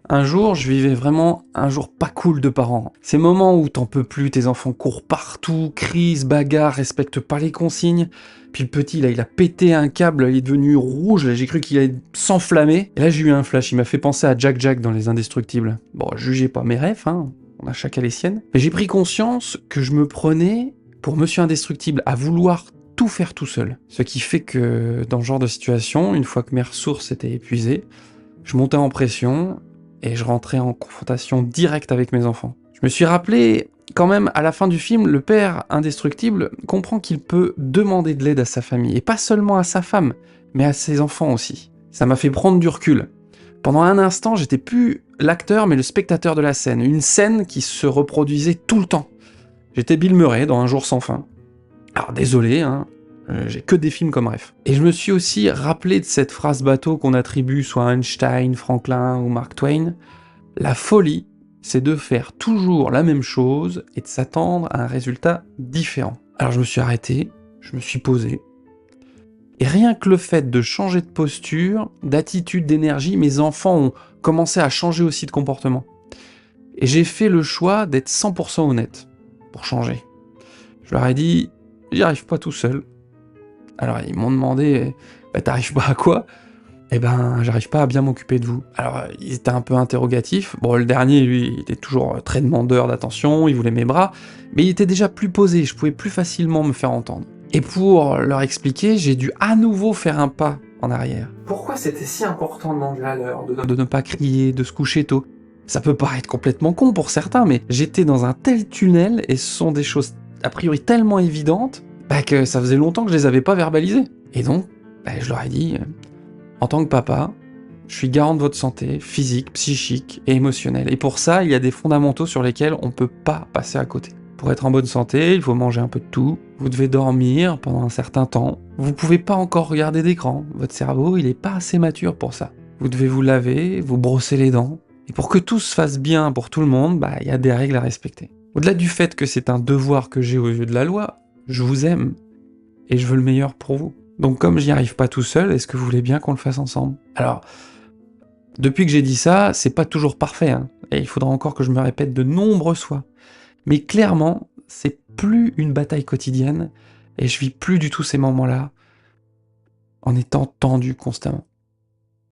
Un jour, je vivais vraiment un jour pas cool de parents. Ces moments où t'en peux plus, tes enfants courent partout, crient, se bagarrent, respectent pas les consignes. Puis le petit, là, il a pété un câble, il est devenu rouge, là, j'ai cru qu'il allait s'enflammer. Et là, j'ai eu un flash, il m'a fait penser à Jack Jack dans Les Indestructibles. Bon, jugez pas mes rêves, hein, on a chacun les siennes. Mais j'ai pris conscience que je me prenais pour Monsieur Indestructible, à vouloir tout faire tout seul. Ce qui fait que, dans ce genre de situation, une fois que mes ressources étaient épuisées, je montais en pression et je rentrais en confrontation directe avec mes enfants. Je me suis rappelé, quand même, à la fin du film, le père indestructible comprend qu'il peut demander de l'aide à sa famille, et pas seulement à sa femme, mais à ses enfants aussi. Ça m'a fait prendre du recul. Pendant un instant, j'étais plus l'acteur, mais le spectateur de la scène. Une scène qui se reproduisait tout le temps. J'étais Bill Murray dans Un jour sans fin. Alors désolé, hein, j'ai que des films comme ref. Et je me suis aussi rappelé de cette phrase bateau qu'on attribue soit à Einstein, Franklin ou Mark Twain. La folie, c'est de faire toujours la même chose et de s'attendre à un résultat différent. Alors je me suis arrêté, je me suis posé, et rien que le fait de changer de posture, d'attitude, d'énergie, mes enfants ont commencé à changer aussi de comportement. Et j'ai fait le choix d'être 100% honnête, pour changer. Je leur ai dit, j'y arrive pas tout seul. Alors ils m'ont demandé, bah t'arrives pas à quoi? Eh ben, j'arrive pas à bien m'occuper de vous. Alors, ils étaient un peu interrogatifs. Bon, le dernier, lui, il était toujours très demandeur d'attention, il voulait mes bras, mais il était déjà plus posé, je pouvais plus facilement me faire entendre. Et pour leur expliquer, j'ai dû à nouveau faire un pas en arrière. Pourquoi c'était si important de manger à l'heure, de ne pas crier, de se coucher tôt? Ça peut paraître complètement con pour certains, mais j'étais dans un tel tunnel, et ce sont des choses a priori tellement évidentes, bah, que ça faisait longtemps que je les avais pas verbalisées. Et donc, bah, je leur ai dit... En tant que papa, je suis garant de votre santé physique, psychique et émotionnelle. Et pour ça, il y a des fondamentaux sur lesquels on ne peut pas passer à côté. Pour être en bonne santé, il faut manger un peu de tout, vous devez dormir pendant un certain temps, vous pouvez pas encore regarder d'écran, votre cerveau il est pas assez mature pour ça. Vous devez vous laver, vous brosser les dents. Et pour que tout se fasse bien pour tout le monde, bah il y a des règles à respecter. Au-delà du fait que c'est un devoir que j'ai aux yeux de la loi, je vous aime et je veux le meilleur pour vous. Donc comme j'y arrive pas tout seul, est-ce que vous voulez bien qu'on le fasse ensemble? Alors, depuis que j'ai dit ça, c'est pas toujours parfait, hein, et il faudra encore que je me répète de nombreuses fois. Mais clairement, c'est plus une bataille quotidienne, et je vis plus du tout ces moments-là en étant tendu constamment.